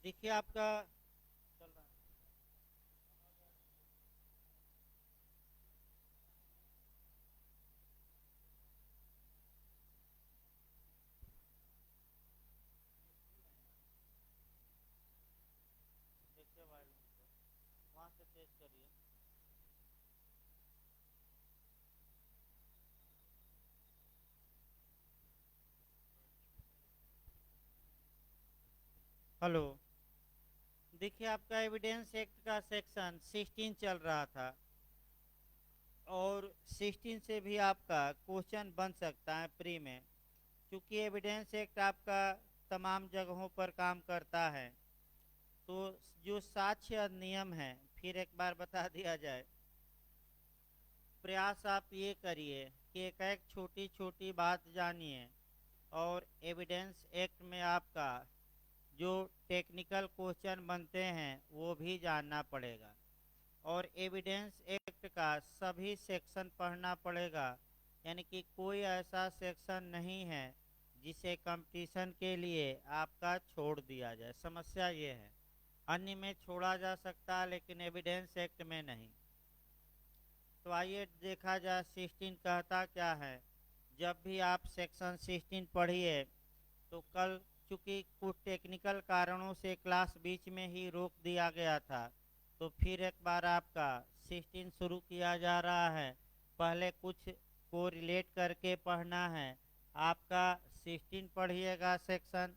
देखिए आपका चल रहा है। देखिए वायलिन को वहाँ से तेज करिए। हेलो। देखिए आपका एविडेंस एक्ट का सेक्शन 16 चल रहा था, और 16 से भी आपका क्वेश्चन बन सकता है प्री में, क्योंकि एविडेंस एक्ट आपका तमाम जगहों पर काम करता है। तो जो साक्ष्य अधिनियम है, फिर एक बार बता दिया जाए, प्रयास आप ये करिए कि एक एक छोटी छोटी बात जानिए, और एविडेंस एक्ट में आपका जो टेक्निकल क्वेश्चन बनते हैं वो भी जानना पड़ेगा, और एविडेंस एक्ट का सभी सेक्शन पढ़ना पड़ेगा। यानी कि कोई ऐसा सेक्शन नहीं है जिसे कंपटीशन के लिए आपका छोड़ दिया जाए। समस्या ये है, अन्य में छोड़ा जा सकता है लेकिन एविडेंस एक्ट में नहीं। तो आइए देखा जाए 16 कहता क्या है। जब भी आप सेक्शन 16 पढ़िए, तो कल चूंकि कुछ टेक्निकल कारणों से क्लास बीच में ही रोक दिया गया था, तो फिर एक बार आपका 16 शुरू किया जा रहा है। पहले कुछ को रिलेट करके पढ़ना है। आपका 16 पढ़िएगा सेक्शन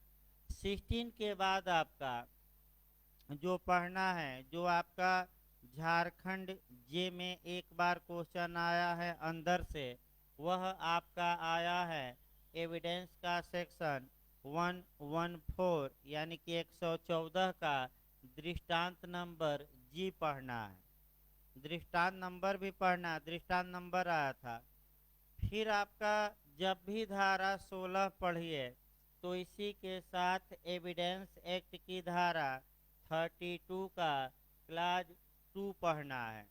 16 के बाद आपका जो पढ़ना है, जो आपका झारखंड जे में एक बार क्वेश्चन आया है अंदर से, वह आपका आया है एविडेंस का सेक्शन 114, यानी कि 114 का दृष्टांत नंबर जी पढ़ना है। दृष्टांत नंबर भी पढ़ना, दृष्टांत नंबर आया था। फिर आपका जब भी धारा 16 पढ़िए, तो इसी के साथ एविडेंस एक्ट की धारा 32 का क्लाज 2 पढ़ना है,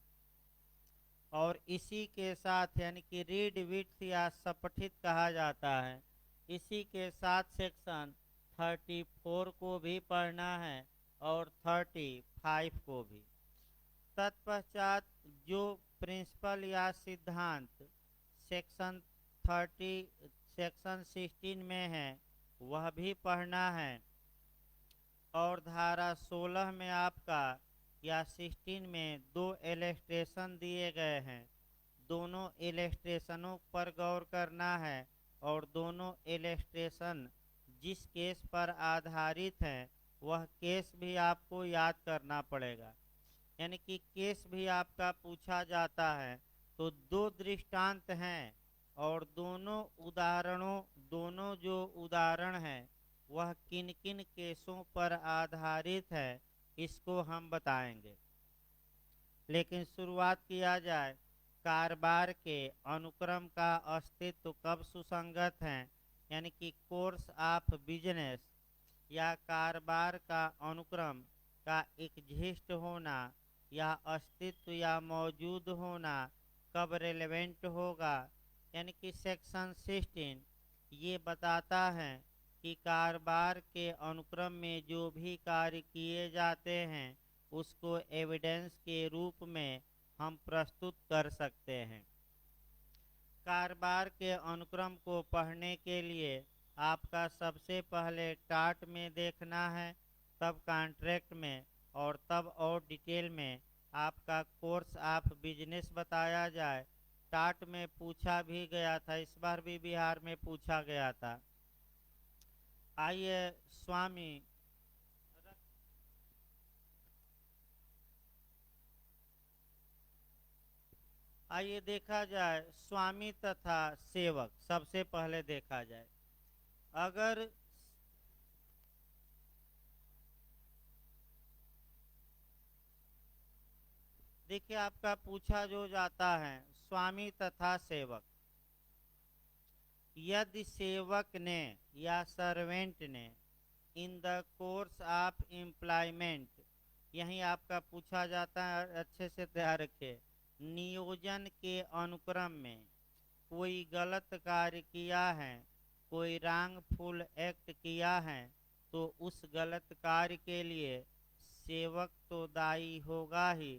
और इसी के साथ यानी कि रीड विथ या सपठित कहा जाता है, इसी के साथ सेक्शन 34 को भी पढ़ना है, और 35 को भी। तत्पश्चात जो प्रिंसिपल या सिद्धांत सेक्शन 30 सेक्शन 16 में है, वह भी पढ़ना है। और धारा 16 में आपका या 16 में दो इलस्ट्रेशन दिए गए हैं, दोनों इलस्ट्रेशनों पर गौर करना है, और दोनों इलस्ट्रेशन जिस केस पर आधारित हैं वह केस भी आपको याद करना पड़ेगा। यानी कि केस भी आपका पूछा जाता है, तो दो दृष्टांत हैं, और दोनों जो उदाहरण हैं वह किन किन केसों पर आधारित है, इसको हम बताएंगे। लेकिन शुरुआत किया जाए, कारोबार के अनुक्रम का अस्तित्व कब सुसंगत है, यानी कि कोर्स ऑफ बिजनेस या कारोबार का अनुक्रम का एकजिस्ट होना या अस्तित्व या मौजूद होना कब रेलेवेंट होगा। यानी कि सेक्शन 16 ये बताता है कि कारोबार के अनुक्रम में जो भी कार्य किए जाते हैं उसको एविडेंस के रूप में हम प्रस्तुत कर सकते हैं। कारोबार के अनुक्रम को पढ़ने के लिए आपका सबसे पहले टाट में देखना है, तब कॉन्ट्रैक्ट में, और तब और डिटेल में आपका कोर्स ऑफ बिजनेस बताया जाए। टाट में पूछा भी गया था, इस बार भी बिहार में पूछा गया था। आइए स्वामी, आइए देखा जाए स्वामी तथा सेवक सबसे पहले देखा जाए। अगर देखिए आपका पूछा जो जाता है स्वामी तथा सेवक, यदि सेवक ने या सर्वेंट ने in the course of employment, यही आपका पूछा जाता है, अच्छे से ध्यान रखिए, नियोजन के अनुक्रम में कोई गलत कार्य किया है, कोई रॉन्गफुल एक्ट किया है, तो उस गलत कार्य के लिए सेवक तो दायी होगा ही।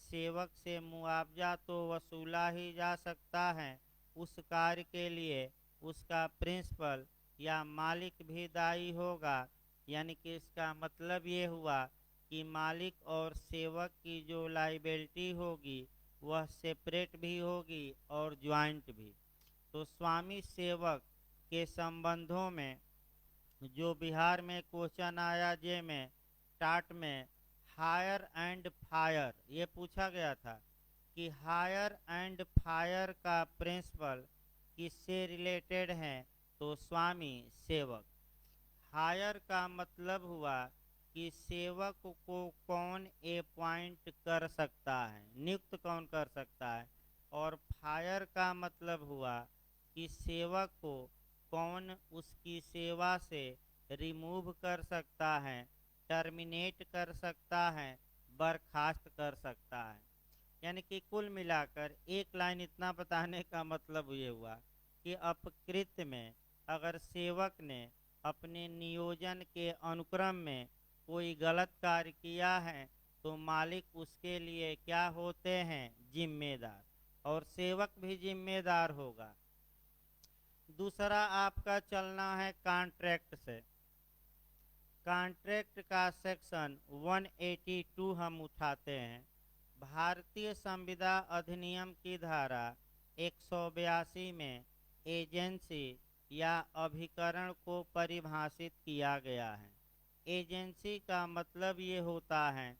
सेवक से मुआवजा तो वसूला ही जा सकता है, उस कार्य के लिए उसका प्रिंसिपल या मालिक भी दायी होगा। यानी कि इसका मतलब ये हुआ कि मालिक और सेवक की जो लाइबिलिटी होगी वह सेपरेट भी होगी और ज्वाइंट भी। तो स्वामी सेवक के संबंधों में जो बिहार में क्वेश्चन आया जे में टाट में हायर एंड फायर, ये पूछा गया था कि हायर एंड फायर का प्रिंसिपल किससे रिलेटेड है, तो स्वामी सेवक। हायर का मतलब हुआ कि सेवक को कौन अपॉइंट कर सकता है, नियुक्त कौन कर सकता है। और फायर का मतलब हुआ कि सेवक को कौन उसकी सेवा से रिमूव कर सकता है, टर्मिनेट कर सकता है, बर्खास्त कर सकता है। यानी कि कुल मिलाकर एक लाइन इतना बताने का मतलब ये हुआ कि अपकृत्य में अगर सेवक ने अपने नियोजन के अनुक्रम में कोई गलत कार्य किया है तो मालिक उसके लिए क्या होते हैं, जिम्मेदार, और सेवक भी जिम्मेदार होगा। दूसरा आपका चलना है कॉन्ट्रैक्ट से। कॉन्ट्रैक्ट का सेक्शन 182 हम उठाते हैं। भारतीय संविदा अधिनियम की धारा 182 में एजेंसी या अभिकरण को परिभाषित किया गया है। एजेंसी का मतलब ये होता है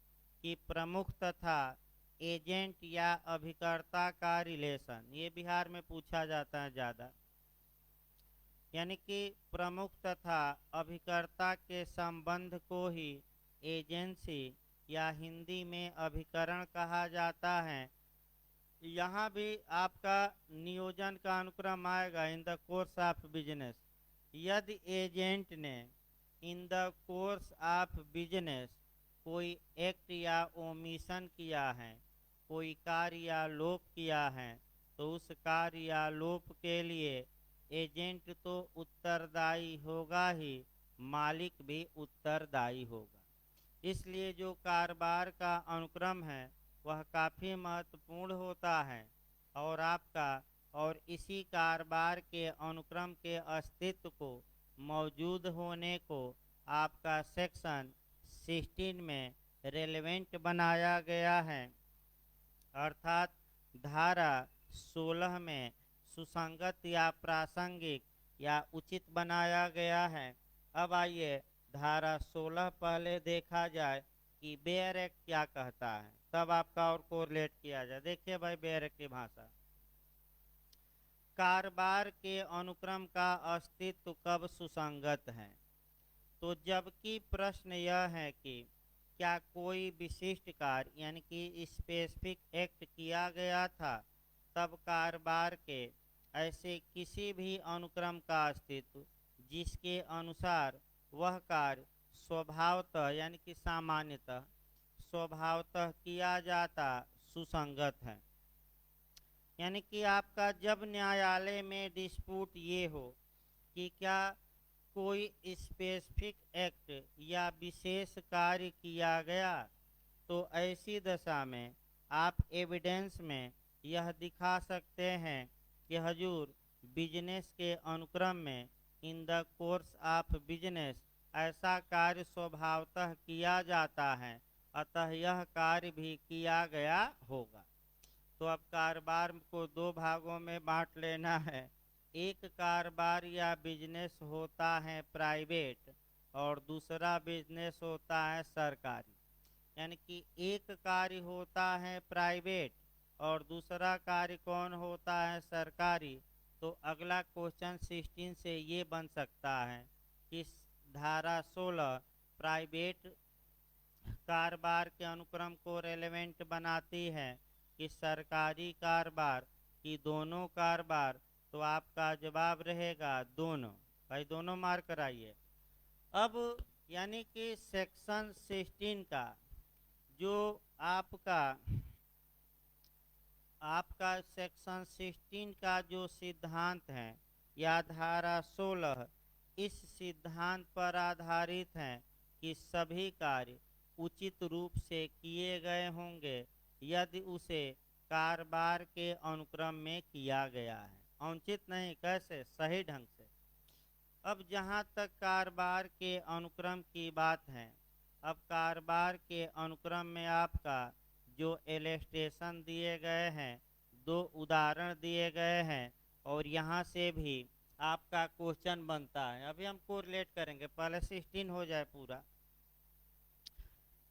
कि प्रमुख तथा एजेंट या अभिकर्ता का रिलेशन, ये बिहार में पूछा जाता है ज़्यादा। यानी कि प्रमुख तथा अभिकर्ता के संबंध को ही एजेंसी या हिंदी में अभिकरण कहा जाता है। यहाँ भी आपका नियोजन का अनुक्रम आएगा in the course of business. यदि एजेंट ने in the course of business कोई एक्ट या ओमिशन किया है, कोई कार्य या लोप किया है, तो उस कार्य या लोप के लिए एजेंट तो उत्तरदायी होगा ही, मालिक भी उत्तरदायी होगा। इसलिए जो कारोबार का अनुक्रम है वह काफ़ी महत्वपूर्ण होता है और इसी कारोबार के अनुक्रम के अस्तित्व को मौजूद होने को आपका सेक्शन 16 में रेलेवेंट बनाया गया है, अर्थात धारा 16 में सुसंगत या प्रासंगिक या उचित बनाया गया है। अब आइए धारा 16 पहले देखा जाए कि बेयर एक्ट क्या कहता है, तब आपका और कोरिलेट किया जाए। देखिए भाई, बेयर एक्ट की भाषा, कारोबार के अनुक्रम का अस्तित्व कब सुसंगत है। तो जबकि प्रश्न यह है कि क्या कोई विशिष्ट कार्य यानी कि स्पेसिफिक एक्ट किया गया था, तब कारोबार के ऐसे किसी भी अनुक्रम का अस्तित्व जिसके अनुसार वह कार्य स्वभावतः यानी कि सामान्यतः स्वभावतः किया जाता सुसंगत है। यानी कि आपका जब न्यायालय में डिस्प्यूट ये हो कि क्या कोई स्पेसिफिक एक्ट या विशेष कार्य किया गया, तो ऐसी दशा में आप एविडेंस में यह दिखा सकते हैं कि हजूर बिजनेस के अनुक्रम में in the course of business ऐसा कार्य स्वभावतः किया जाता है, अतः यह कार्य भी किया गया होगा। तो अब कारोबार को दो भागों में बांट लेना है। एक कारोबार या बिजनेस होता है प्राइवेट और दूसरा बिजनेस होता है सरकारी। यानी कि एक कार्य होता है प्राइवेट और दूसरा कार्य कौन होता है, सरकारी। तो अगला क्वेश्चन 16 से ये बन सकता है कि धारा 16 प्राइवेट कारोबार के अनुक्रम को रेलेवेंट बनाती है कि सरकारी कारोबार की दोनों कारोबार। तो आपका जवाब रहेगा दोनों। भाई दोनों मार्क कराइए। अब यानी कि सेक्शन 16 का जो आपका सेक्शन 16 का जो सिद्धांत है या धारा 16 इस सिद्धांत पर आधारित हैं कि सभी कार्य उचित रूप से किए गए होंगे यदि उसे कारोबार के अनुक्रम में किया गया है। अनुचित नहीं, कैसे? सही ढंग से। अब जहाँ तक कारोबार के अनुक्रम की बात है, अब कारोबार के अनुक्रम में आपका जो इलस्ट्रेशन दिए गए हैं, दो उदाहरण दिए गए हैं, और यहाँ से भी आपका क्वेश्चन बनता है। अभी हम कोरिलेट करेंगे, पहले 16 हो जाए पूरा।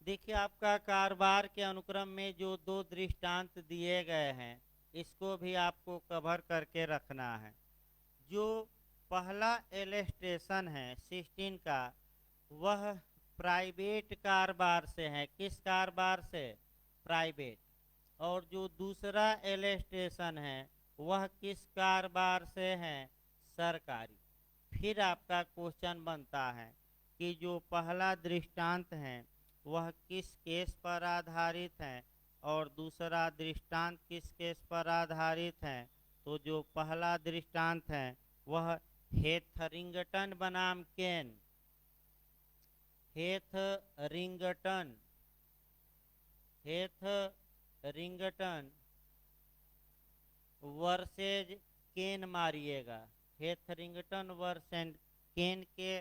देखिए, आपका कारोबार के अनुक्रम में जो दो दृष्टांत दिए गए हैं, इसको भी आपको कवर करके रखना है। जो पहला इलस्ट्रेशन है 16 का, वह प्राइवेट कारोबार से है। किस कारोबार से? प्राइवेट। और जो दूसरा इलस्ट्रेशन है वह किस कारोबार से है? सरकारी। फिर आपका क्वेश्चन बनता है कि जो पहला दृष्टांत है वह किस केस पर आधारित है और दूसरा दृष्टांत किस केस पर आधारित है। तो जो पहला दृष्टांत है वह हेथरिंगटन बनाम केन, हेथरिंगटन वर्सेज केन मारिएगा। हेथरिंगटन वर्सेज केन के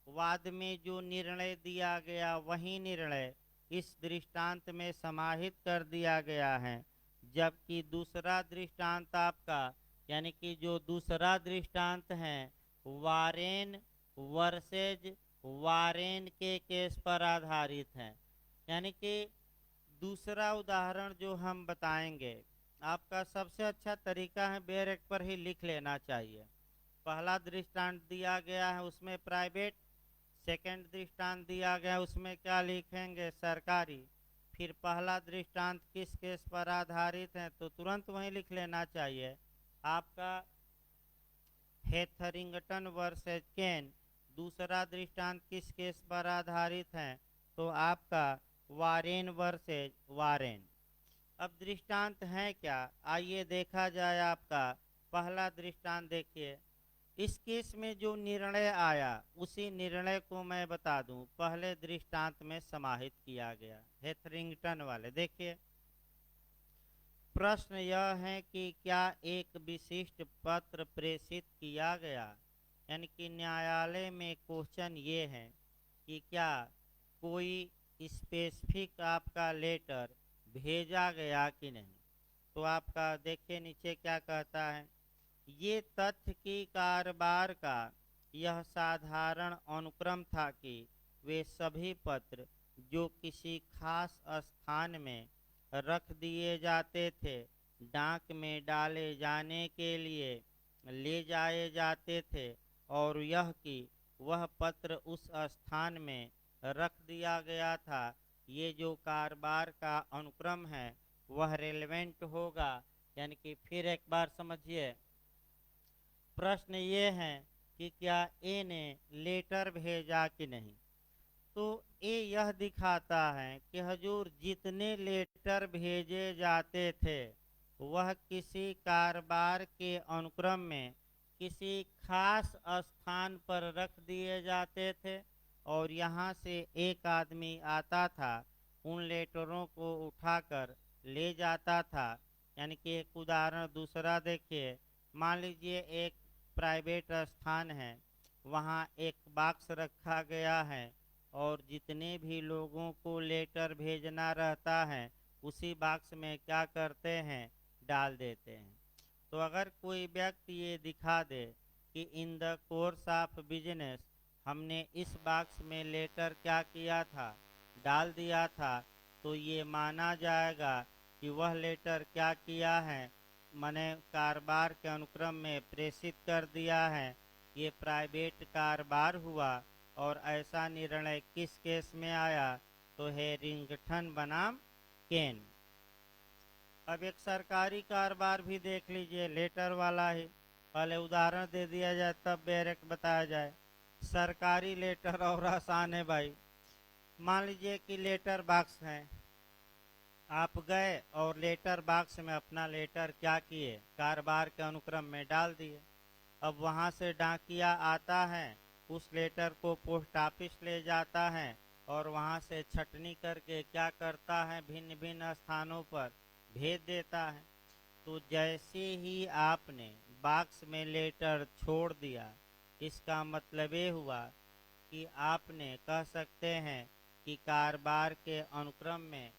वाद में जो निर्णय दिया गया वही निर्णय इस दृष्टांत में समाहित कर दिया गया है। जबकि दूसरा दृष्टांत आपका, यानी कि जो दूसरा दृष्टांत है वारेन वर्सेज वारेन के केस पर आधारित है। यानी कि दूसरा उदाहरण जो हम बताएंगे, आपका सबसे अच्छा तरीका है बैरक पर ही लिख लेना चाहिए। पहला दृष्टांत दिया गया है उसमें प्राइवेट, सेकंड दृष्टांत दिया गया उसमें क्या लिखेंगे? सरकारी। फिर पहला दृष्टांत किस केस पर आधारित है तो तुरंत वहीं लिख लेना चाहिए आपका हेथरिंगटन वर्सेज केन। दूसरा दृष्टांत किस केस पर आधारित है तो आपका वारेन वर्सेज वारेन। अब दृष्टांत है क्या, आइए देखा जाए। आपका पहला दृष्टांत देखिए, इस केस में जो निर्णय आया उसी निर्णय को मैं बता दूं, पहले दृष्टांत में समाहित किया गया हेथरिंगटन वाले। देखिए, प्रश्न यह है कि क्या एक विशिष्ट पत्र प्रेषित किया गया, यानी कि न्यायालय में क्वेश्चन ये है कि क्या कोई स्पेसिफिक आपका लेटर भेजा गया कि नहीं। तो आपका देखिए नीचे क्या कहता है, ये तथ्य कि कारोबार का यह साधारण अनुक्रम था कि वे सभी पत्र जो किसी खास स्थान में रख दिए जाते थे, डाक में डाले जाने के लिए ले जाए जाते थे, और यह कि वह पत्र उस स्थान में रख दिया गया था, ये जो कारोबार का अनुक्रम है वह रेलेवेंट होगा। यानी कि फिर एक बार समझिए, प्रश्न ये है कि क्या ए ने लेटर भेजा कि नहीं। तो ए यह दिखाता है कि हजूर जितने लेटर भेजे जाते थे वह किसी कारोबार के अनुक्रम में किसी खास स्थान पर रख दिए जाते थे, और यहाँ से एक आदमी आता था, उन लेटरों को उठाकर ले जाता था। यानी कि एक उदाहरण दूसरा देखिए, मान लीजिए एक प्राइवेट स्थान है, वहाँ एक बॉक्स रखा गया है और जितने भी लोगों को लेटर भेजना रहता है उसी बॉक्स में क्या करते हैं, डाल देते हैं। तो अगर कोई व्यक्ति ये दिखा दे कि in the course of business हमने इस बॉक्स में लेटर क्या किया था, डाल दिया था, तो ये माना जाएगा कि वह लेटर क्या किया है, मैंने कारोबार के अनुक्रम में प्रेषित कर दिया है। ये प्राइवेट कारोबार हुआ और ऐसा निर्णय किस केस में आया तो हेरिंगटन बनाम केन। अब एक सरकारी कारोबार भी देख लीजिए, लेटर वाला ही, पहले उदाहरण दे दिया जाए तब डायरेक्ट बताया जाए। सरकारी लेटर और आसान है भाई। मान लीजिए कि लेटर बॉक्स है, आप गए और लेटर बॉक्स में अपना लेटर क्या किए, कारोबार के अनुक्रम में डाल दिए। अब वहाँ से डाकिया आता है उस लेटर को पोस्ट ऑफिस ले जाता है और वहाँ से छटनी करके क्या करता है, भिन्न भिन्न स्थानों पर भेज देता है। तो जैसे ही आपने बॉक्स में लेटर छोड़ दिया, इसका मतलब ये हुआ कि आपने कह सकते हैं कि कारोबार के अनुक्रम में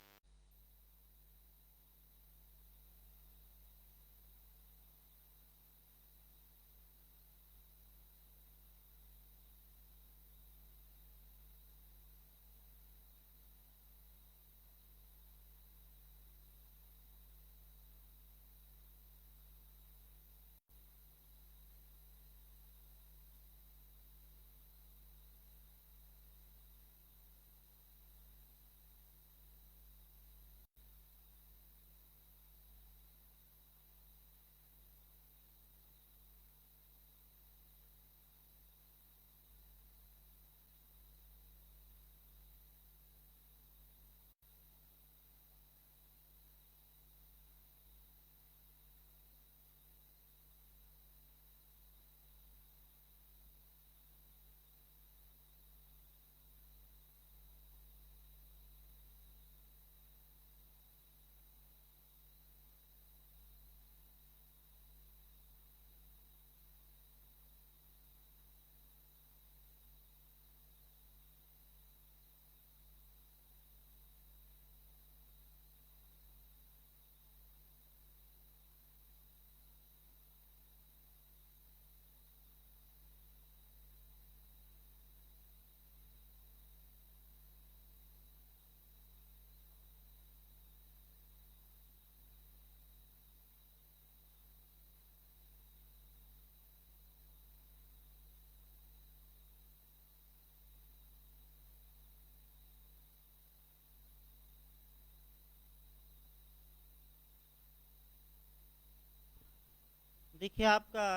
देखिए आपका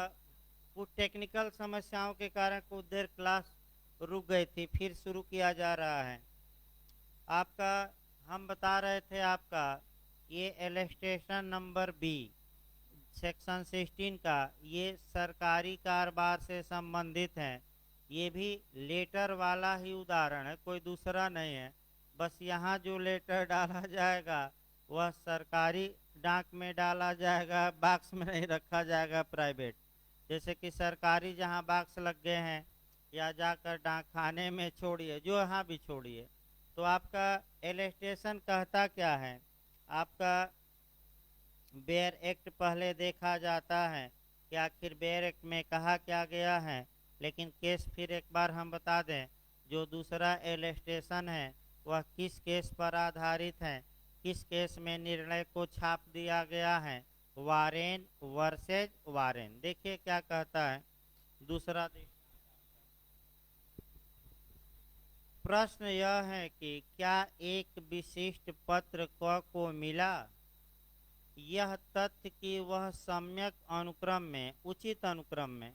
कुछ टेक्निकल समस्याओं के कारण कुछ देर क्लास रुक गई थी, फिर शुरू किया जा रहा है। आपका हम बता रहे थे आपका ये एलस्टेशन नंबर बी सेक्शन 16 का ये सरकारी कारोबार से संबंधित है। ये भी लेटर वाला ही उदाहरण है, कोई दूसरा नहीं है। बस यहाँ जो लेटर डाला जाएगा वह सरकारी डाक में डाला जाएगा, बॉक्स में नहीं रखा जाएगा प्राइवेट। जैसे कि सरकारी जहाँ बॉक्स लग गए हैं या जाकर डाक खाने में छोड़िए, जो यहाँ भी छोड़िए। तो आपका एलस्टेशन कहता क्या है, आपका बेयर एक्ट पहले देखा जाता है कि आखिर बेयर एक्ट में कहा क्या गया है। लेकिन केस फिर एक बार हम बता दें, जो दूसरा एलस्टेशन है वह किस केस पर आधारित है, किस केस में निर्णय को छाप दिया गया है, वारेन वर्सेज वारेन। देखिए क्या कहता है दूसरा। प्रश्न यह है कि क्या एक विशिष्ट पत्र क को मिला यह तथ्य कि वह सम्यक अनुक्रम में, उचित अनुक्रम में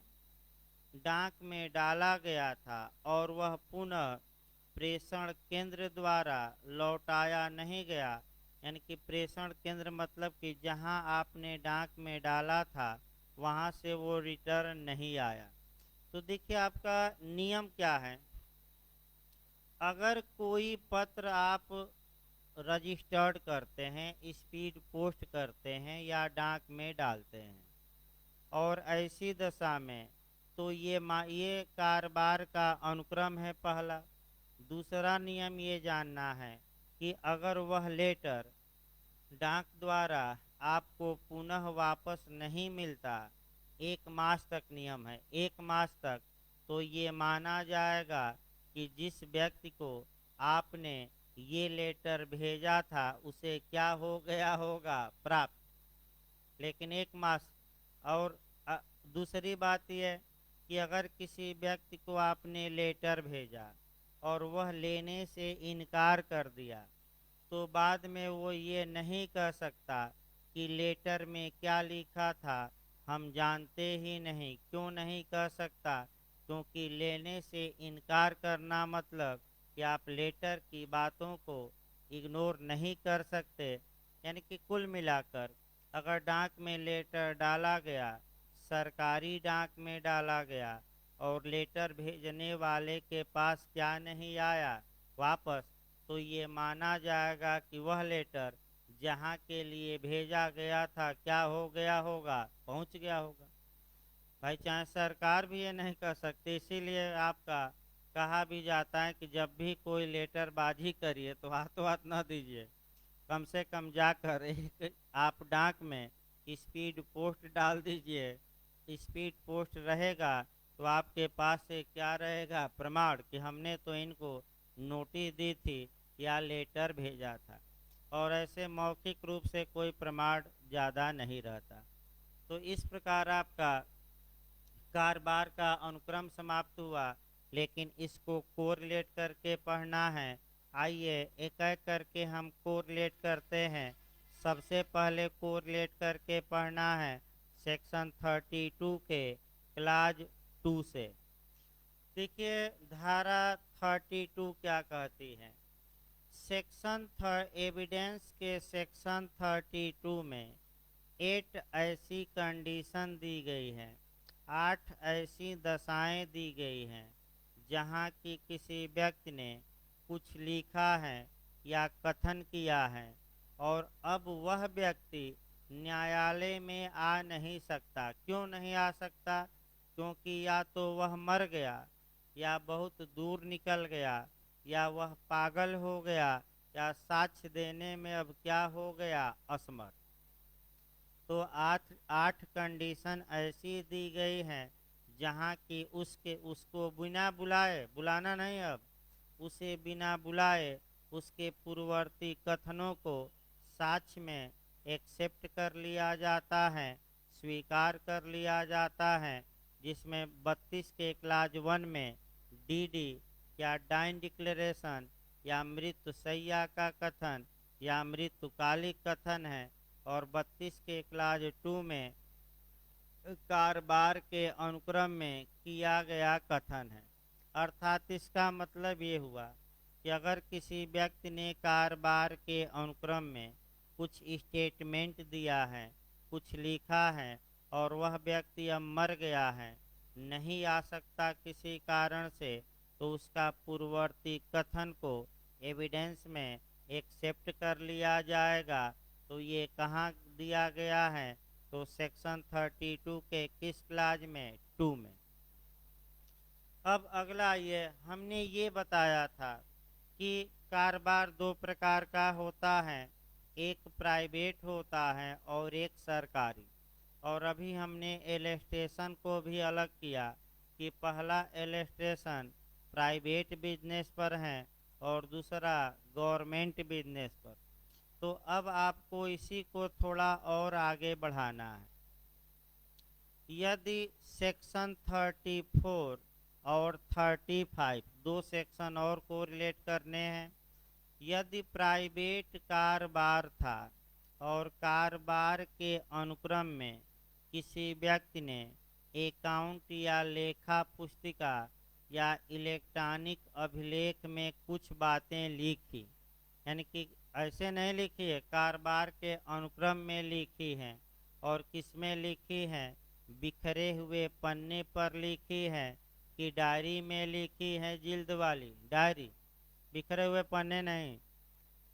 डाक में डाला गया था और वह पुनः प्रेषण केंद्र द्वारा लौटाया नहीं गया। यानी कि प्रेषण केंद्र मतलब कि जहां आपने डाक में डाला था वहां से वो रिटर्न नहीं आया। तो देखिए आपका नियम क्या है। अगर कोई पत्र आप रजिस्टर्ड करते हैं, स्पीड पोस्ट करते हैं या डाक में डालते हैं और ऐसी दशा में, तो ये कारोबार का अनुक्रम है पहला। दूसरा नियम ये जानना है कि अगर वह लेटर डाक द्वारा आपको पुनः वापस नहीं मिलता, 1 मास तक नियम है, 1 मास तक, तो ये माना जाएगा कि जिस व्यक्ति को आपने ये लेटर भेजा था उसे क्या हो गया होगा, प्राप्त। लेकिन 1 मास। और दूसरी बात यह कि अगर किसी व्यक्ति को आपने लेटर भेजा और वह लेने से इनकार कर दिया, तो बाद में वो ये नहीं कह सकता कि लेटर में क्या लिखा था हम जानते ही नहीं। क्यों नहीं कह सकता? क्योंकि लेने से इनकार करना मतलब कि आप लेटर की बातों को इग्नोर नहीं कर सकते। यानी कि कुल मिलाकर अगर डाक में लेटर डाला गया, सरकारी डाक में डाला गया, और लेटर भेजने वाले के पास क्या नहीं आया वापस, तो ये माना जाएगा कि वह लेटर जहाँ के लिए भेजा गया था क्या हो गया होगा, पहुँच गया होगा। भाई चाहे सरकार भी ये नहीं कर सकती, इसीलिए आपका कहा भी जाता है कि जब भी कोई लेटरबाजी करिए तो हाथों हाथ न दीजिए, कम से कम जाकर एक आप डाक में स्पीड पोस्ट डाल दीजिए। स्पीड पोस्ट रहेगा तो आपके पास से क्या रहेगा, प्रमाण कि हमने तो इनको नोटिस दी थी या लेटर भेजा था। और ऐसे मौखिक रूप से कोई प्रमाण ज़्यादा नहीं रहता। तो इस प्रकार आपका कारोबार का अनुक्रम समाप्त हुआ, लेकिन इसको कोरिलेट करके पढ़ना है। आइए एक एक करके हम कोरिलेट करते हैं। सबसे पहले कोरिलेट करके पढ़ना है सेक्शन 32 के क्लाज 2 से। देखिए धारा 32 क्या कहती है। एविडेंस के सेक्शन 32 में 8 ऐसी कंडीशन दी गई है, 8 ऐसी दशाएं दी गई हैं जहां की किसी व्यक्ति ने कुछ लिखा है या कथन किया है और अब वह व्यक्ति न्यायालय में आ नहीं सकता। क्यों नहीं आ सकता? क्योंकि या तो वह मर गया, या बहुत दूर निकल गया, या वह पागल हो गया, या साक्ष्य देने में अब क्या हो गया, असमर्थ। तो आठ आठ कंडीशन ऐसी दी गई हैं जहाँ की उसको बिना बुलाए, बुलाना नहीं, अब उसे बिना बुलाए उसके पूर्ववर्ती कथनों को साक्ष्य में एक्सेप्ट कर लिया जाता है, स्वीकार कर लिया जाता है। जिसमें 32 के क्लाज 1 में डीडी या डाइन डिक्लेरेशन या मृत्युशैया का कथन या मृत्युकालिक कथन है, और 32 के क्लाज 2 में कारोबार के अनुक्रम में किया गया कथन है। अर्थात इसका मतलब ये हुआ कि अगर किसी व्यक्ति ने कारोबार के अनुक्रम में कुछ स्टेटमेंट दिया है, कुछ लिखा है, और वह व्यक्ति अब मर गया है, नहीं आ सकता किसी कारण से, तो उसका पूर्ववर्ती कथन को एविडेंस में एक्सेप्ट कर लिया जाएगा। तो ये कहाँ दिया गया है? तो सेक्शन 32 के किस क्लाज में? 2 में। अब अगला हमने ये बताया था कि कारोबार दो प्रकार का होता है, एक प्राइवेट होता है और एक सरकारी। और अभी हमने इलस्ट्रेशन को भी अलग किया कि पहला इलस्ट्रेशन प्राइवेट बिजनेस पर है और दूसरा गवर्नमेंट बिजनेस पर। तो अब आपको इसी को थोड़ा और आगे बढ़ाना है। यदि सेक्शन 34 और 35 दो सेक्शन और को रिलेट करने हैं। यदि प्राइवेट कारोबार था और कारोबार के अनुक्रम में किसी व्यक्ति ने अकाउंट या लेखा पुस्तिका या इलेक्ट्रॉनिक अभिलेख में कुछ बातें लिखी, यानी कि ऐसे नहीं लिखी है, कारोबार के अनुक्रम में लिखी है। और किसमें लिखी है? बिखरे हुए पन्ने पर लिखी है कि डायरी में लिखी है, जिल्द वाली डायरी, बिखरे हुए पन्ने नहीं।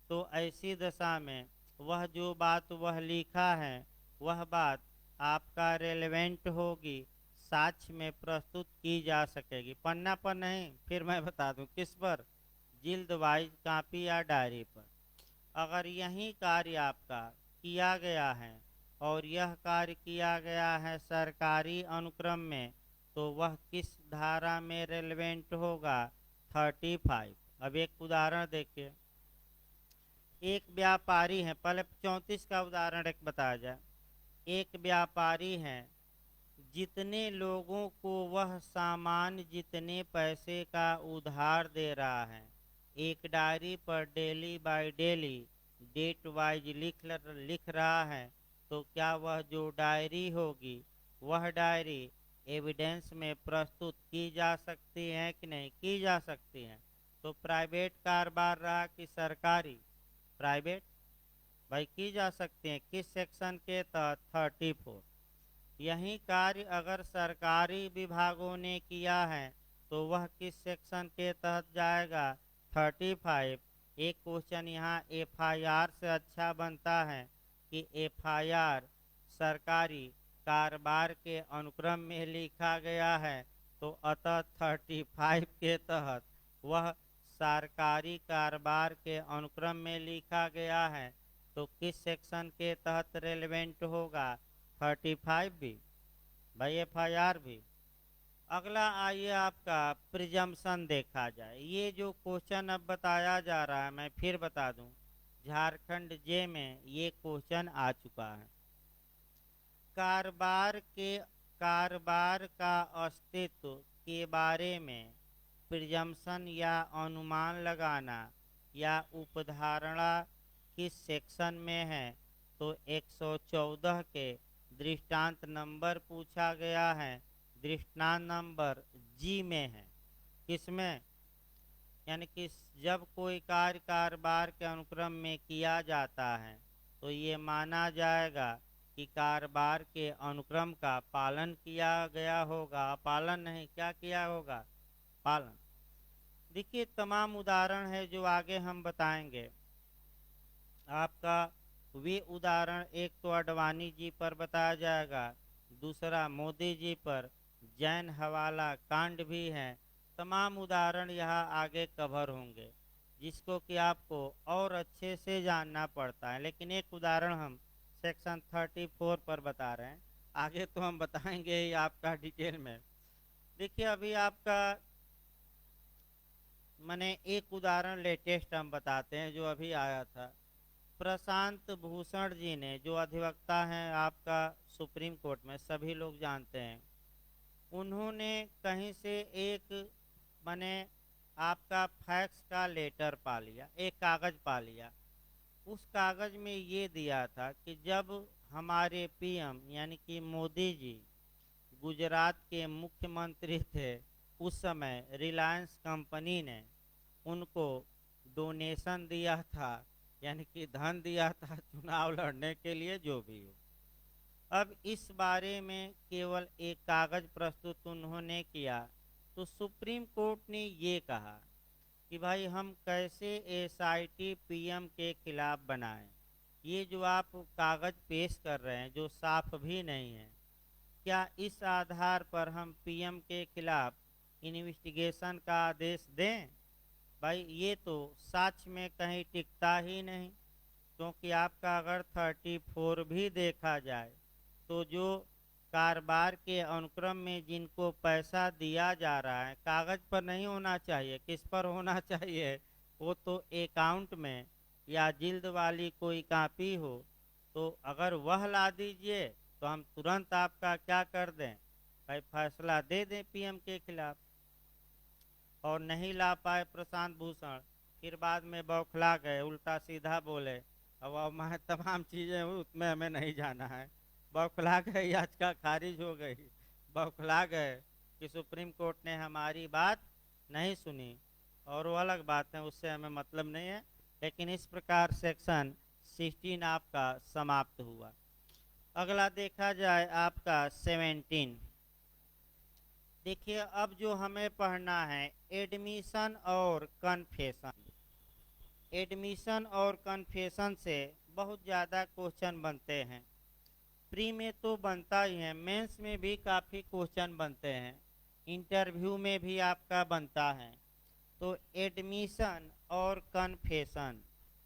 तो ऐसी दशा में वह जो बात वह लिखा है वह बात आपका रेलेवेंट होगी, साक्ष्य में प्रस्तुत की जा सकेगी। पन्ना पर नहीं, फिर मैं बता दूं किस पर, जिल्द वाइज कापी या डायरी पर। अगर यही कार्य आपका किया गया है और यह कार्य किया गया है सरकारी अनुक्रम में, तो वह किस धारा में रेलेवेंट होगा? 35। अब एक उदाहरण देखिए। एक व्यापारी है, पहले 34 का उदाहरण एक बताया जाए। एक व्यापारी है, जितने लोगों को वह सामान जितने पैसे का उधार दे रहा है, एक डायरी पर daily by daily date wise लिख रहा है, तो क्या वह जो डायरी होगी वह डायरी एविडेंस में प्रस्तुत की जा सकती है कि नहीं की जा सकती है? तो प्राइवेट कारोबार रहा कि सरकारी? प्राइवेट। भाई की जा सकती है, किस सेक्शन के तहत? 34। यही कार्य अगर सरकारी विभागों ने किया है तो वह किस सेक्शन के तहत जाएगा? 35। एक क्वेश्चन यहाँ एफआईआर से अच्छा बनता है कि एफआईआर सरकारी कारोबार के अनुक्रम में लिखा गया है, तो अतः 35 के तहत वह सरकारी कारोबार के अनुक्रम में लिखा गया है, तो किस सेक्शन के तहत रेलेवेंट होगा? 35 भी, भाई एफआईआर भी। अगला आइए आपका प्रिजम्पशन देखा जाए। ये जो क्वेश्चन अब बताया जा रहा है, मैं फिर बता दूं, झारखंड जे में ये क्वेश्चन आ चुका है। कारोबार का अस्तित्व के बारे में प्रिजम्पशन या अनुमान लगाना या उपधारणा किस सेक्शन में है? तो 114 के दृष्टांत नंबर पूछा गया है, दृष्टांत नंबर जी में है। किसमें? यानी कि जब कोई कार्य कारोबार के अनुक्रम में किया जाता है तो ये माना जाएगा कि कारोबार के अनुक्रम का पालन किया गया होगा। पालन नहीं, क्या किया होगा? पालन। देखिए तमाम उदाहरण है जो आगे हम बताएंगे आपका। वे उदाहरण एक तो अडवाणी जी पर बताया जाएगा, दूसरा मोदी जी पर, जैन हवाला कांड भी है। तमाम उदाहरण यहाँ आगे कवर होंगे जिसको कि आपको और अच्छे से जानना पड़ता है, लेकिन एक उदाहरण हम सेक्शन 34 पर बता रहे हैं, आगे तो हम बताएंगे ही आपका डिटेल में। देखिए अभी आपका मैंने एक उदाहरण लेटेस्ट हम बताते हैं जो अभी आया था। प्रशांत भूषण जी ने, जो अधिवक्ता हैं आपका सुप्रीम कोर्ट में, सभी लोग जानते हैं, उन्होंने कहीं से एक मैंने आपका फैक्स का लेटर पा लिया, एक कागज पा लिया। उस कागज में ये दिया था कि जब हमारे पीएम यानी कि मोदी जी गुजरात के मुख्यमंत्री थे, उस समय रिलायंस कंपनी ने उनको डोनेशन दिया था, यानी कि धन दिया था चुनाव लड़ने के लिए, जो भी हो। अब इस बारे में केवल एक कागज प्रस्तुत उन्होंने किया, तो सुप्रीम कोर्ट ने ये कहा कि भाई हम कैसे एसआईटी पीएम के खिलाफ बनाएं। ये जो आप कागज पेश कर रहे हैं जो साफ भी नहीं है, क्या इस आधार पर हम पीएम के खिलाफ इन्वेस्टिगेशन का आदेश दें? भाई ये तो साक्ष्य में कहीं टिकता ही नहीं, क्योंकि आपका अगर 34 भी देखा जाए तो जो कारोबार के अनुक्रम में जिनको पैसा दिया जा रहा है, कागज पर नहीं होना चाहिए, किस पर होना चाहिए? वो तो अकाउंट में या जिल्द वाली कोई कॉपी हो, तो अगर वह ला दीजिए तो हम तुरंत आपका क्या कर दें भाई, फैसला दे दें पीएम के खिलाफ। और नहीं ला पाए प्रशांत भूषण, फिर बाद में बौखला गए, उल्टा सीधा बोले। अब मैं तमाम चीज़ें उसमें हमें नहीं जाना है। बौखला गए, याचिका खारिज हो गई, बौखला गए कि सुप्रीम कोर्ट ने हमारी बात नहीं सुनी, और वो अलग बात है, उससे हमें मतलब नहीं है। लेकिन इस प्रकार सेक्शन 16 आपका समाप्त हुआ। अगला देखा जाए आपका 17। देखिए अब जो हमें पढ़ना है एडमिशन और कन्फेशन। एडमिशन और कन्फेशन से बहुत ज़्यादा क्वेश्चन बनते हैं। प्री में तो बनता ही है, मेंस में भी काफ़ी क्वेश्चन बनते हैं, इंटरव्यू में भी आपका बनता है। तो एडमिशन और कन्फेशन,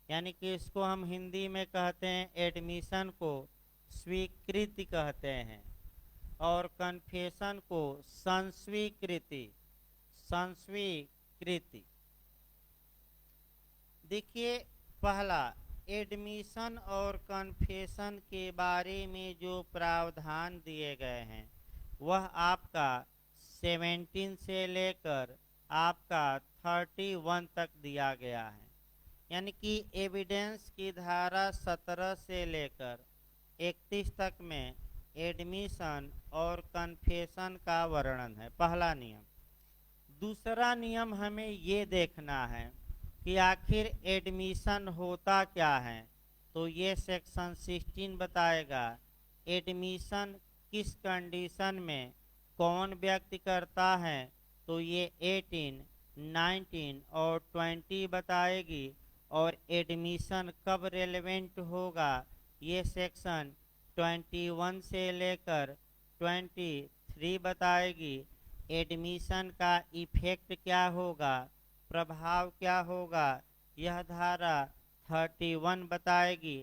यानी कि इसको हम हिंदी में कहते हैं, एडमिशन को स्वीकृति कहते हैं और कन्फेशन को संस्वीकृति। संस्वीकृति। देखिए पहला, एडमिशन और कन्फेशन के बारे में जो प्रावधान दिए गए हैं वह आपका 17 से लेकर आपका 31 तक दिया गया है। यानी कि एविडेंस की धारा 17 से लेकर 31 तक में एडमिशन और कन्फेशन का वर्णन है, पहला नियम। दूसरा नियम हमें ये देखना है कि आखिर एडमिशन होता क्या है, तो ये सेक्शन 16 बताएगा। एडमिशन किस कंडीशन में कौन व्यक्ति करता है, तो ये 18, 19 और 20 बताएगी। और एडमिशन कब रेलेवेंट होगा, ये सेक्शन 21 से लेकर 23 बताएगी। एडमिशन का इफेक्ट क्या होगा, प्रभाव क्या होगा, यह धारा 31 बताएगी।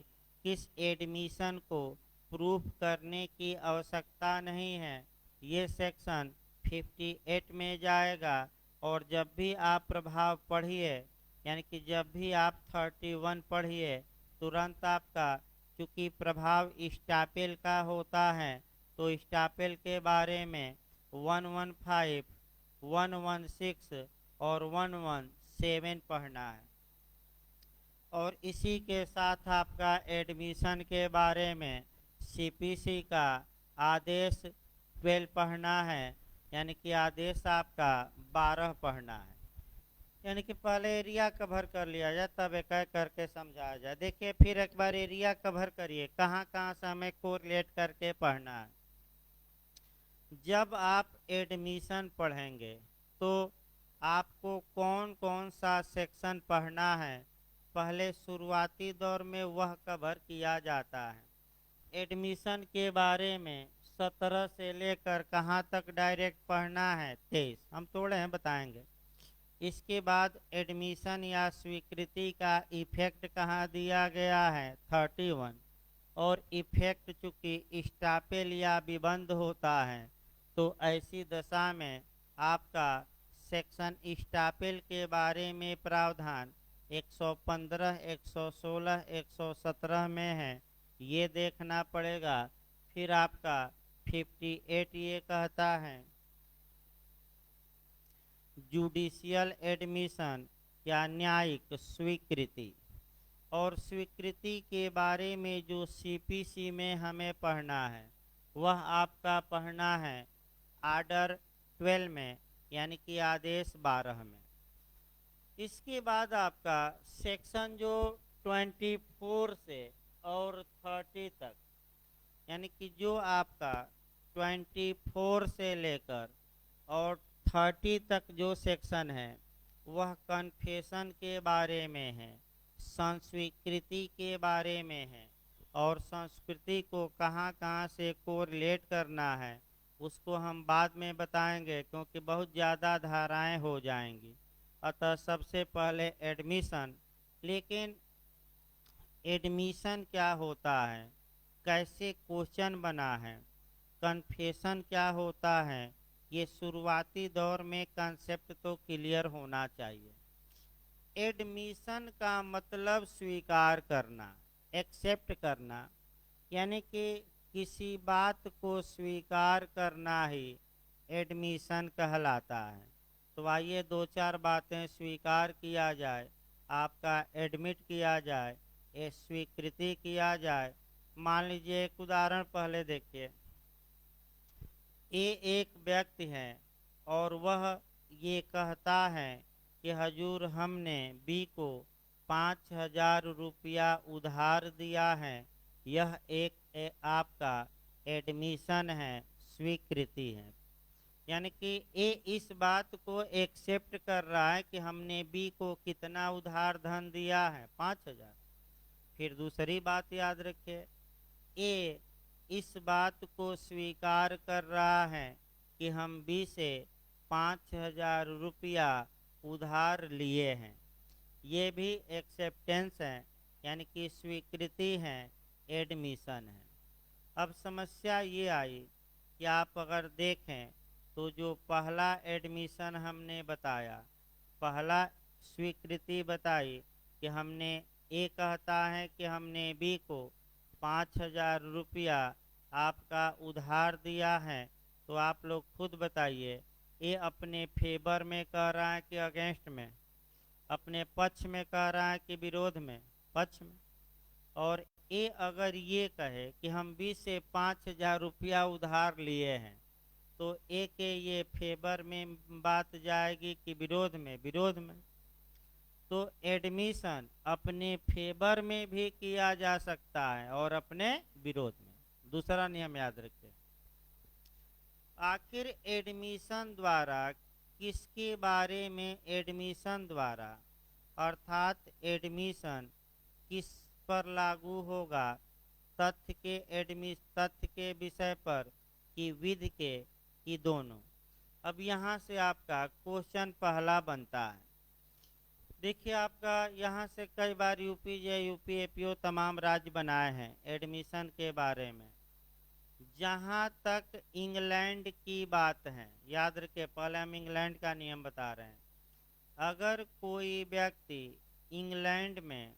किस एडमिशन को प्रूफ करने की आवश्यकता नहीं है, ये सेक्शन 58 में जाएगा। और जब भी आप प्रभाव पढ़िए, यानी कि जब भी आप 31 पढ़िए, तुरंत आपका, चूँकि प्रभाव स्टापेल का होता है, तो स्टापेल के बारे में 115, 116 और 117 पढ़ना है। और इसी के साथ आपका एडमिशन के बारे में सीपीसी का आदेश 12 पढ़ना है, यानी कि आदेश आपका 12 पढ़ना है। यानी कि पहले एरिया कवर कर लिया जाए, तब एक एक करके समझाया जाए। देखिए फिर एक बार एरिया कवर करिए, कहाँ कहाँ से हमें कोरिलेट करके पढ़ना है। जब आप एडमिशन पढ़ेंगे तो आपको कौन कौन सा सेक्शन पढ़ना है, पहले शुरुआती दौर में वह कवर किया जाता है। एडमिशन के बारे में 17 से लेकर कहाँ तक डायरेक्ट पढ़ना है, 23 हम थोड़े हैं बताएंगे। इसके बाद एडमिशन या स्वीकृति का इफेक्ट कहाँ दिया गया है, 31। और इफेक्ट चूँकि स्टापेल या विबंध होता है, तो ऐसी दशा में आपका सेक्शन स्टापेल के बारे में प्रावधान 115, 116, 117 में है, ये देखना पड़ेगा। फिर आपका 58 ये कहता है जुडिशियल एडमिशन या न्यायिक स्वीकृति। और स्वीकृति के बारे में जो सीपीसी में हमें पढ़ना है, वह आपका पढ़ना है आर्डर 12 में, यानी कि आदेश 12 में। इसके बाद आपका सेक्शन जो 24 से और 30 तक, यानी कि जो आपका 24 से लेकर और 30 तक जो सेक्शन है, वह कन्फेशन के बारे में है, संस्वीकृति के बारे में है। और संस्कृति को कहाँ कहाँ से कोरिलेट करना है, उसको हम बाद में बताएंगे, क्योंकि बहुत ज़्यादा धाराएं हो जाएंगी। अतः सबसे पहले एडमिशन। लेकिन एडमिशन क्या होता है, कैसे क्वेश्चन बना है, कन्फेशन क्या होता है, ये शुरुआती दौर में कंसेप्ट तो क्लियर होना चाहिए। एडमिशन का मतलब स्वीकार करना, एक्सेप्ट करना, यानी कि किसी बात को स्वीकार करना ही एडमिशन कहलाता है। तो आइए दो चार बातें स्वीकार किया जाए, आपका एडमिट किया जाए, ये स्वीकृति किया जाए। मान लीजिए एक उदाहरण पहले देखिए। ये एक व्यक्ति है और वह ये कहता है कि हजूर हमने बी को 5,000 रुपया उधार दिया है। यह एक आपका एडमिशन है, स्वीकृति है। यानी कि ए इस बात को एक्सेप्ट कर रहा है कि हमने बी को कितना उधार धन दिया है, 5,000। फिर दूसरी बात याद रखिए, ए इस बात को स्वीकार कर रहा है कि हम बी से 5,000 रुपया उधार लिए हैं। ये भी एक्सेप्टेंस है, यानी कि स्वीकृति है, एडमिशन है। अब समस्या ये आई कि आप अगर देखें तो जो पहला एडमिशन हमने बताया, पहला स्वीकृति बताई कि हमने, ए कहता है कि हमने बी को 5,000 रुपया आपका उधार दिया है। तो आप लोग खुद बताइए, ये अपने फेवर में कह रहा है कि अगेंस्ट में, अपने पक्ष में कह रहा है कि विरोध में, पक्ष में। और ए अगर ये कहे कि हम बी से 5,000 रुपया उधार लिए हैं, तो ए के ये फेवर में बात जाएगी कि विरोध में, विरोध में। तो एडमिशन अपने फेवर में भी किया जा सकता है और अपने विरोध में। दूसरा नियम याद रखें, आखिर एडमिशन द्वारा किसके बारे में एडमिशन द्वारा अर्थात एडमिशन किस पर लागू होगा, तथ्य के विषय पर कि विधि के कि दोनों। अब यहाँ से आपका क्वेश्चन पहला बनता है। देखिए आपका यहाँ से कई बार यूपी जे यूपी एपीओ तमाम राज्य बनाए हैं एडमिशन के बारे में। जहाँ तक इंग्लैंड की बात है, याद रखिए पहले हम इंग्लैंड का नियम बता रहे हैं। अगर कोई व्यक्ति इंग्लैंड में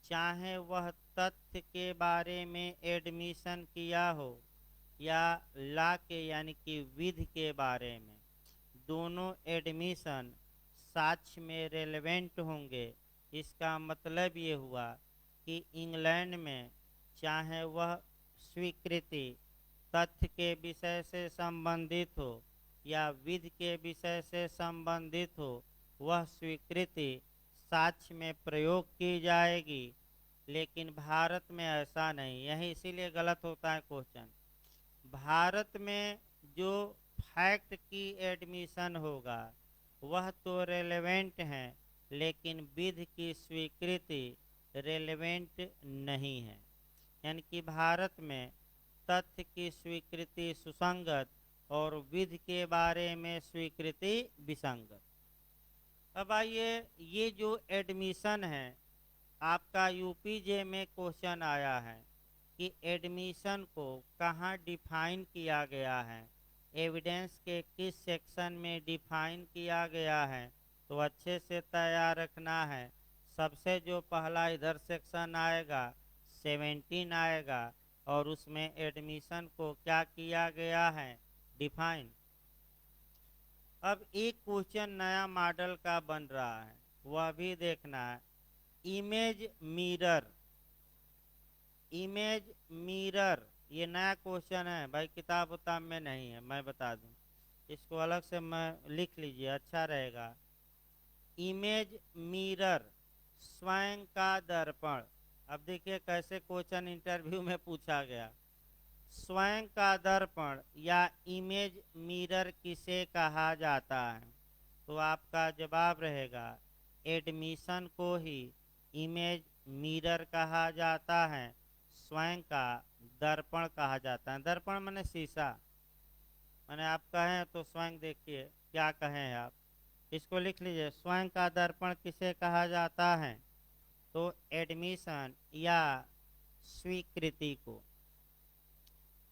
चाहे वह तथ्य के बारे में एडमिशन किया हो या ला के यानी कि विधि के बारे में, दोनों एडमिशन साक्ष्य में रेलेवेंट होंगे। इसका मतलब ये हुआ कि इंग्लैंड में चाहे वह स्वीकृति तथ्य के विषय से संबंधित हो या विधि के विषय से संबंधित हो, वह स्वीकृति साक्ष्य में प्रयोग की जाएगी। लेकिन भारत में ऐसा नहीं, यही इसीलिए गलत होता है क्वेश्चन। भारत में जो फैक्ट की एडमिशन होगा वह तो रेलेवेंट है, लेकिन विधि की स्वीकृति रेलेवेंट नहीं है। यानी कि भारत में तथ्य की स्वीकृति सुसंगत और विधि के बारे में स्वीकृति विसंगत। अब आइए, ये जो एडमिशन है आपका यूपीजे में क्वेश्चन आया है कि एडमिशन को कहाँ डिफाइन किया गया है, एविडेंस के किस सेक्शन में डिफाइन किया गया है। तो अच्छे से तैयार रखना है। सबसे जो पहला इधर सेक्शन आएगा 17 आएगा और उसमें एडमिशन को क्या किया गया है, डिफाइन। अब एक क्वेश्चन नया मॉडल का बन रहा है, वह भी देखना है। इमेज मिरर, इमेज मिरर ये नया क्वेश्चन है भाई, किताब उताब में नहीं है, मैं बता दूं। इसको अलग से मैं लिख लीजिए, अच्छा रहेगा। इमेज मिरर, स्वयं का दर्पण। अब देखिए कैसे क्वेश्चन इंटरव्यू में पूछा गया। स्वयं का दर्पण या इमेज मिरर किसे कहा जाता है? तो आपका जवाब रहेगा एडमिशन को ही इमेज मिरर कहा जाता है, स्वयं का दर्पण कहा जाता है। दर्पण माने शीशा, माने आप कहें तो स्वयं देखिए क्या कहें आप, इसको लिख लीजिए। स्वयं का दर्पण किसे कहा जाता है? तो एडमिशन या स्वीकृति को।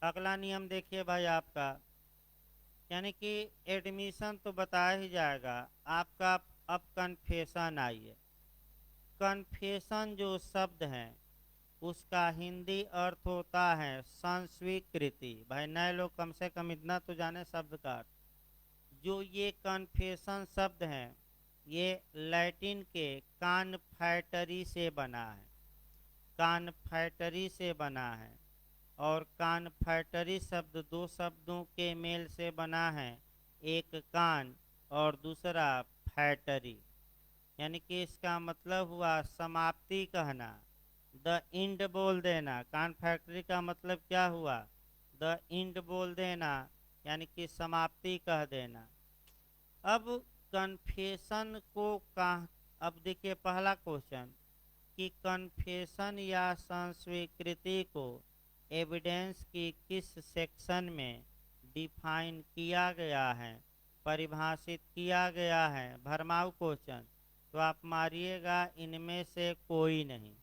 अगला नियम देखिए भाई आपका, यानी कि एडमिशन तो बताया ही जाएगा आपका। अब कन्फेशन आइए। कन्फेशन जो शब्द है उसका हिंदी अर्थ होता है संस्वीकृति। भाई नए लोग कम से कम इतना तो जाने शब्द का अर्थ। जो ये कन्फेशन शब्द है ये लैटिन के कानफैटरी से बना है, कानफैटरी से बना है। और कानफैटरी शब्द दो शब्दों के मेल से बना है, एक कान और दूसरा फैटरी। यानी कि इसका मतलब हुआ समाप्ति कहना, द इंड बोल देना। कान फैक्ट्री का मतलब क्या हुआ? द इंड बोल देना, यानी कि समाप्ति कह देना। अब कन्फेशन को कहा, अब देखिए पहला क्वेश्चन कि कन्फेशन या संस्वीकृति को एविडेंस की किस सेक्शन में डिफाइन किया गया है, परिभाषित किया गया है। भरमाऊ क्वेश्चन, तो आप मारिएगा इनमें से कोई नहीं,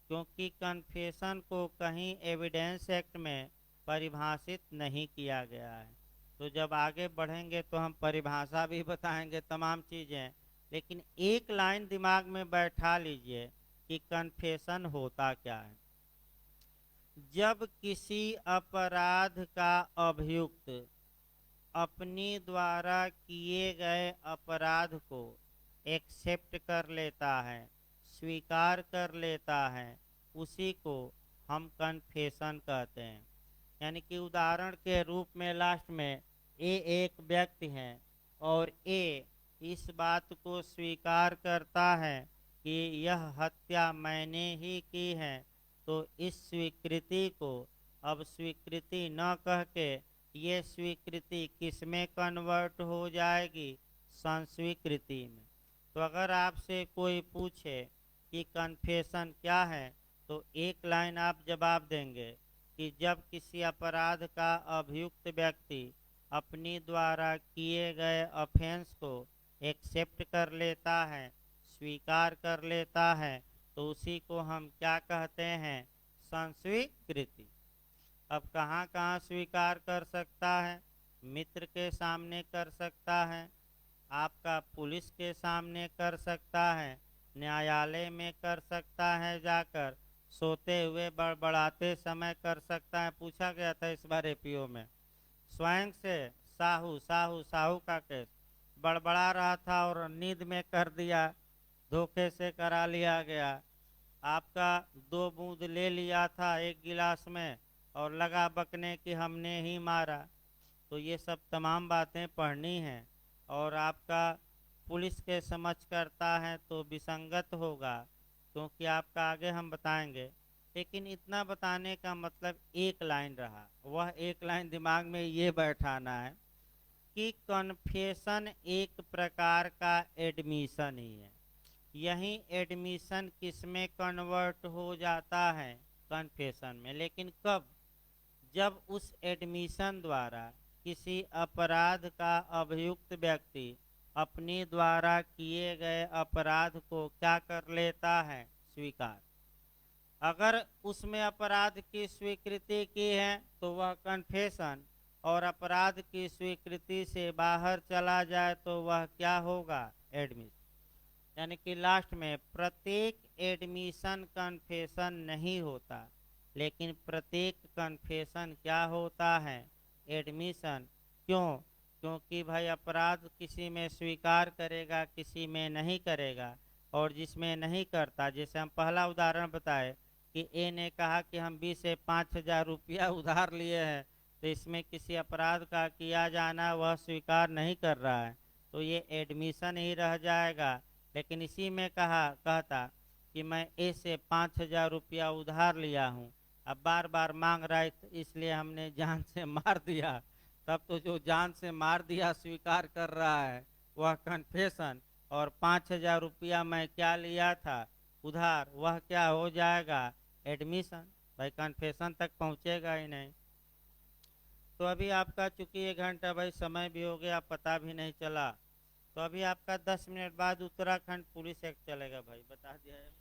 क्योंकि कन्फेशन को कहीं एविडेंस एक्ट में परिभाषित नहीं किया गया है। तो जब आगे बढ़ेंगे तो हम परिभाषा भी बताएंगे, तमाम चीज़ें। लेकिन एक लाइन दिमाग में बैठा लीजिए कि कन्फेशन होता क्या है। जब किसी अपराध का अभियुक्त अपने द्वारा किए गए अपराध को एक्सेप्ट कर लेता है, स्वीकार कर लेता है, उसी को हम कन्फेशन कहते हैं। यानी कि उदाहरण के रूप में लास्ट में ए एक व्यक्ति है और ए इस बात को स्वीकार करता है कि यह हत्या मैंने ही की है। तो इस स्वीकृति को अब स्वीकृति न कह के ये स्वीकृति किस में कन्वर्ट हो जाएगी? संस्वीकृति में। तो अगर आपसे कोई पूछे कि कन्फेशन क्या है, तो एक लाइन आप जवाब देंगे कि जब किसी अपराध का अभियुक्त व्यक्ति अपनी द्वारा किए गए ऑफेंस को एक्सेप्ट कर लेता है, स्वीकार कर लेता है, तो उसी को हम क्या कहते हैं? संस्वीकृति। अब कहाँ कहाँ स्वीकार कर सकता है? मित्र के सामने कर सकता है, आपका पुलिस के सामने कर सकता है, न्यायालय में कर सकता है, जाकर सोते हुए बड़बड़ाते समय कर सकता है। पूछा गया था इस बार एपीओ में, स्वयं से साहू साहू साहू का केस बड़बड़ा रहा था और नींद में कर दिया, धोखे से करा लिया गया। आपका 2 बूंद ले लिया था एक गिलास में और लगा बकने कि हमने ही मारा। तो ये सब तमाम बातें पढ़नी हैं और आपका पुलिस के समझ करता है तो विसंगत होगा, क्योंकि आपका आगे हम बताएंगे। लेकिन इतना बताने का मतलब एक लाइन रहा, वह एक लाइन दिमाग में ये बैठाना है कि कन्फेशन एक प्रकार का एडमिशन ही है। यही एडमिशन किस में कन्वर्ट हो जाता है? कन्फेशन में। लेकिन कब? जब उस एडमिशन द्वारा किसी अपराध का अभियुक्त व्यक्ति अपनी द्वारा किए गए अपराध को क्या कर लेता है? स्वीकार। अगर उसमें अपराध की स्वीकृति की है तो वह कन्फेशन, और अपराध की स्वीकृति से बाहर चला जाए तो वह क्या होगा? एडमिशन। यानी कि लास्ट में प्रत्येक एडमिशन कन्फेशन नहीं होता, लेकिन प्रत्येक कन्फेशन क्या होता है? एडमिशन। क्यों? क्योंकि भाई अपराध किसी में स्वीकार करेगा, किसी में नहीं करेगा, और जिसमें नहीं करता, जैसे हम पहला उदाहरण बताए कि ए ने कहा कि हम 20 से 5,000 रुपया उधार लिए हैं, तो इसमें किसी अपराध का किया जाना वह स्वीकार नहीं कर रहा है, तो ये एडमिशन ही रह जाएगा। लेकिन इसी में कहता कि मैं ए से 5,000 रुपया उधार लिया हूँ, अब बार बार मांग रहा है, इसलिए हमने जान से मार दिया, तब तो जो जान से मार दिया स्वीकार कर रहा है वह कन्फेशन, और 5,000 रुपया मैं क्या लिया था? उधार, वह क्या हो जाएगा? एडमिशन। भाई कन्फेशन तक पहुँचेगा ही नहीं। तो अभी आपका चूंकि 1 घंटा भाई समय भी हो गया, पता भी नहीं चला, तो अभी आपका 10 मिनट बाद उत्तराखंड पुलिस एक्ट चलेगा भाई, बता दिया है।